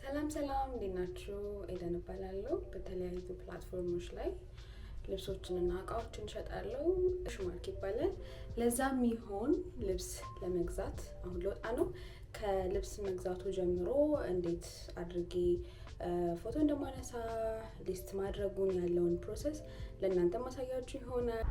ሰላም እንዴት ናችሁ? ኤደን እባላለሁ። በተለያዩ ፕላትፎርሞች ላይ ልብሶችንና እቃዎችን እሸጣለሁ። ሹማርክ ይባላል። ለዛም ይሆን ልብስ ለመግዛት አሁን ልወጣ ነው። ከልብስ መግዛቱ ጀምሮ እንዴት አድርጌ ፎቶ እንደማነሳ ሊስት ማድረጉን ያለውን ፕሮሰስ ለእናንተ ማሳያችሁ ይሆናል።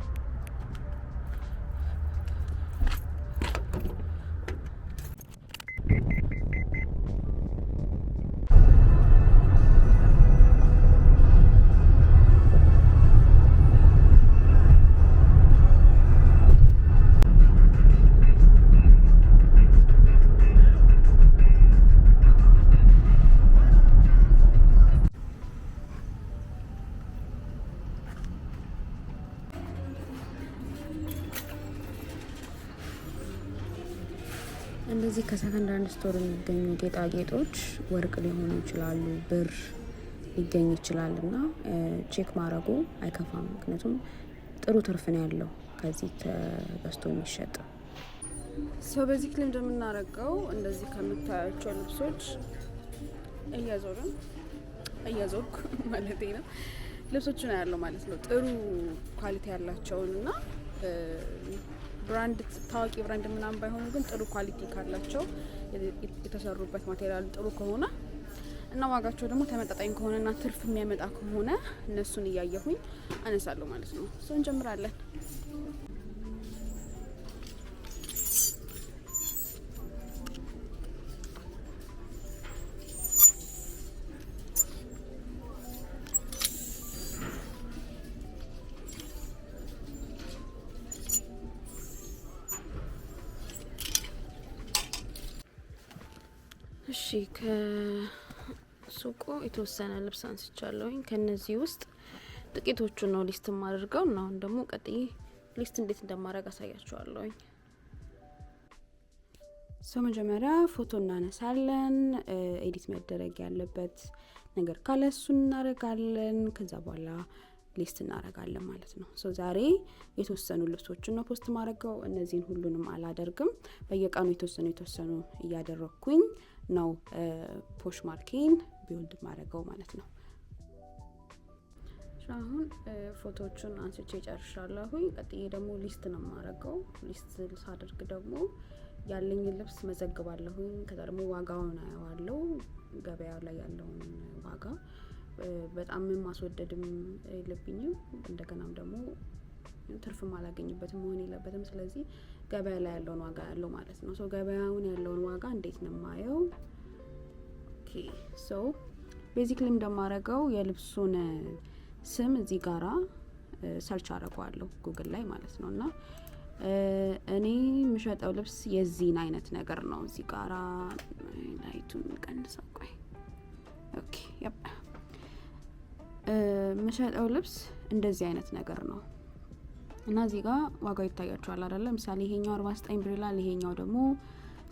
እንደዚህ ከሰከንድ ሃንድ ስቶር የሚገኙ ጌጣጌጦች ወርቅ ሊሆኑ ይችላሉ፣ ብር ሊገኝ ይችላል እና ቼክ ማድረጉ አይከፋም። ምክንያቱም ጥሩ ትርፍ ነው ያለው ከዚህ ተገዝቶ የሚሸጥ ሰው። በዚህ ክሊም እንደምናደርገው እንደዚህ ከምታያቸው ልብሶች እያዞርኩ ማለት ነው ልብሶቹ ነው ያለው ማለት ነው። ጥሩ ኳሊቲ ያላቸውን እና ብራንድ ታዋቂ ብራንድ ምናምን ባይሆኑ ግን ጥሩ ኳሊቲ ካላቸው የተሰሩበት ማቴሪያል ጥሩ ከሆነ እና ዋጋቸው ደግሞ ተመጣጣኝ ከሆነና ትርፍ የሚያመጣ ከሆነ እነሱን እያየሁኝ አነሳለሁ ማለት ነው። ሰው እንጀምራለን። እሺ ከሱቁ የተወሰነ ልብስ አንስቻለሁኝ። ከነዚህ ውስጥ ጥቂቶቹን ነው ሊስት ማድርገው እና አሁን ደግሞ ቀጥዬ ሊስት እንዴት እንደማድረግ አሳያችኋለሁኝ። መጀመሪያ ፎቶ እናነሳለን። ኤዲት መደረግ ያለበት ነገር ካለ እሱን እናደርጋለን። ከዛ በኋላ ሊስት እናደርጋለን ማለት ነው። ዛሬ የተወሰኑ ልብሶችን ነው ፖስት ማድረገው። እነዚህን ሁሉንም አላደርግም። በየቀኑ የተወሰኑ እያደረኩኝ ነው ፖሽማርኬን ቢውልድ ማድረገው ማለት ነው። አሁን ፎቶዎቹን አንስቼ ጨርሻለሁኝ። ቀጥዬ ደግሞ ሊስት ነው ማድረገው። ሊስት ሳደርግ ደግሞ ያለኝ ልብስ መዘግባለሁኝ። ከዛ ደግሞ ዋጋውን አየዋለሁ፣ ገበያው ላይ ያለውን ዋጋ። በጣም ማስወደድም የለብኝም፣ እንደገናም ደግሞ ትርፍም አላገኝበትም መሆን የለበትም። ስለዚህ ገበያ ላይ ያለውን ዋጋ ያለው ማለት ነው። ገበያውን ያለውን ዋጋ እንዴት ነው ማየው? ኦኬ ቤዚክሊ እንደማረገው የልብሱን ስም እዚህ ጋራ ሰርች አደርገዋለሁ ጉግል ላይ ማለት ነው። እና እኔ የምሸጠው ልብስ የዚህን አይነት ነገር ነው። እዚህ ጋራ ላይቱን ቀንሰው ቆይ። ኦኬ የምሸጠው ልብስ እንደዚህ አይነት ነገር ነው። እና እዚህ ጋር ዋጋው ይታያችኋል አይደል? ለምሳሌ ይሄኛው 49 ብር ይላል፣ ይሄኛው ደግሞ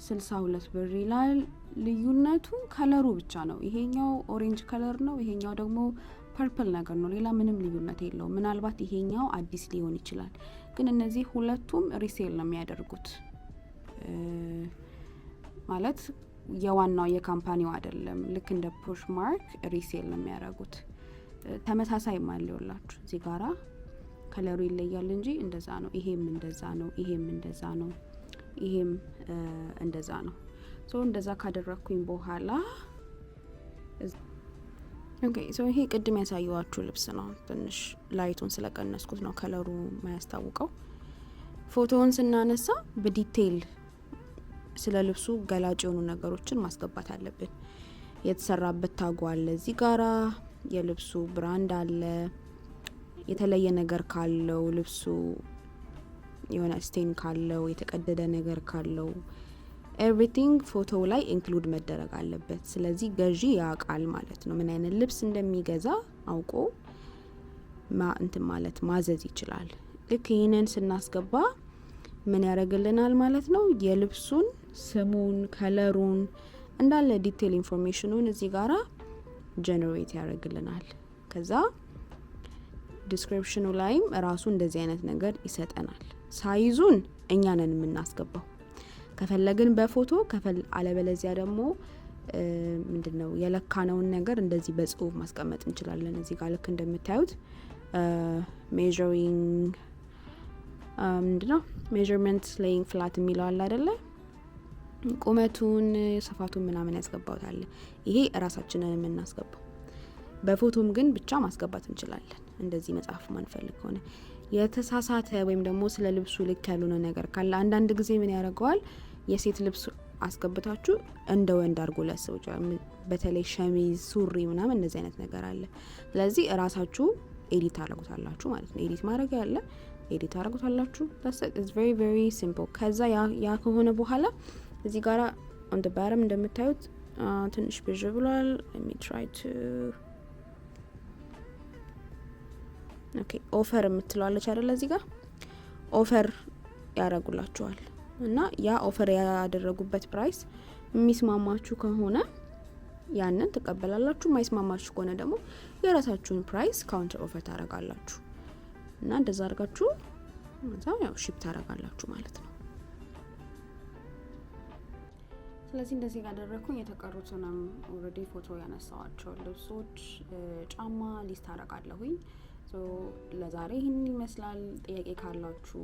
62 ብር ይላል። ልዩነቱ ከለሩ ብቻ ነው። ይሄኛው ኦሬንጅ ከለር ነው፣ ይሄኛው ደግሞ ፐርፕል ነገር ነው። ሌላ ምንም ልዩነት የለውም። ምናልባት ይሄኛው አዲስ ሊሆን ይችላል፣ ግን እነዚህ ሁለቱም ሪሴል ነው የሚያደርጉት። ማለት የዋናው የካምፓኒው አይደለም። ልክ እንደ ፖሽማርክ ሪሴል ነው የሚያደርጉት። ተመሳሳይ ማለውላችሁ እዚህ ጋራ ከለሩ ይለያል እንጂ እንደዛ ነው። ይሄም እንደዛ ነው፣ ይሄም እንደዛ ነው፣ ይሄም እንደዛ ነው። እንደዛ ካደረኩኝ በኋላ ይሄ ቅድም ያሳየዋችሁ ልብስ ነው። ትንሽ ላይቱን ስለቀነስኩት ነው ከለሩ ማያስታውቀው። ፎቶውን ስናነሳ በዲቴይል ስለ ልብሱ ገላጭ የሆኑ ነገሮችን ማስገባት አለብን። የተሰራበት ታጉ አለ እዚህ ጋራ፣ የልብሱ ብራንድ አለ፣ የተለየ ነገር ካለው ልብሱ የሆነ ስቴን ካለው፣ የተቀደደ ነገር ካለው ኤቭሪቲንግ ፎቶው ላይ ኢንክሉድ መደረግ አለበት። ስለዚህ ገዢ ያውቃል ማለት ነው ምን አይነት ልብስ እንደሚገዛ አውቆ ማለት ማዘዝ ይችላል። ልክ ይህንን ስናስገባ ምን ያደርግልናል ማለት ነው? የልብሱን ስሙን፣ ከለሩን እንዳለ ዲቴይል ኢንፎርሜሽኑን እዚህ ጋራ ጀነሬት ያደርግልናል። ከዛ ዲስክሪፕሽኑ ላይም ራሱ እንደዚህ አይነት ነገር ይሰጠናል። ሳይዙን እኛ ነን የምናስገባው። ከፈለግን በፎቶ አለበለዚያ ደግሞ ምንድነው የለካነውን ነገር እንደዚህ በጽሁፍ ማስቀመጥ እንችላለን። እዚህ ጋር ልክ እንደምታዩት measuring ምንድነው measurement laying flat የሚለው አለ አይደለ? ቁመቱን ስፋቱን ምናምን ያስገባውታል። ይሄ ራሳችንን የምናስገባው። በፎቶም ግን ብቻ ማስገባት እንችላለን። እንደዚህ መጻፍ ማንፈልግ ከሆነ የተሳሳተ ወይም ደግሞ ስለ ልብሱ ልክ ያልሆነ ነገር ካለ አንዳንድ ጊዜ ምን ያደርገዋል የሴት ልብስ አስገብታችሁ እንደ ወንድ አድርጎ ሊያስቡ ይችላል። በተለይ ሸሚዝ፣ ሱሪ ምናምን እንደዚህ አይነት ነገር አለ። ስለዚህ ራሳችሁ ኤዲት አድርጉታላችሁ ማለት ነው። ኤዲት ማድረግ ያለ ኤዲት አድርጉታላችሁ። that's it, it's very very simple። ከዛ ያ ከሆነ በኋላ እዚህ ጋራ on the bottom እንደምታዩት ትንሽ ብዥ ብሏል። let me try to okay ኦፈር የምትለዋለች አይደል? እዚህ ጋር ኦፈር ያደርጉላችኋል እና ያ ኦፈር ያደረጉበት ፕራይስ የሚስማማችሁ ከሆነ ያንን ተቀበላላችሁ። ማይስማማችሁ ከሆነ ደግሞ የራሳችሁን ፕራይስ ካውንተር ኦፈር ታደርጋላችሁ እና እንደዛ አድርጋችሁ ያው ሺፕ ታደርጋላችሁ ማለት ነው። ስለዚህ እንደዚህ ያደረኩኝ የተቀሩትንም ኦልሬዲ ፎቶ ያነሳዋቸው ልብሶች፣ ጫማ ሊስት አደርጋለሁኝ። ለዛሬ ይህንን ይመስላል። ጥያቄ ካላችሁ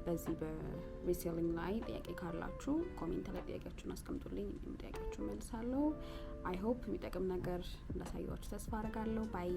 በዚህ በሪሴሊንግ ላይ ጥያቄ ካላችሁ ኮሜንት ላይ ጥያቄያችሁን አስቀምጡልኝ። እኔም ጥያቄያችሁን መልሳለሁ። አይ ሆፕ የሚጠቅም ነገር እንዳሳያችሁ ተስፋ አደርጋለሁ። ባይ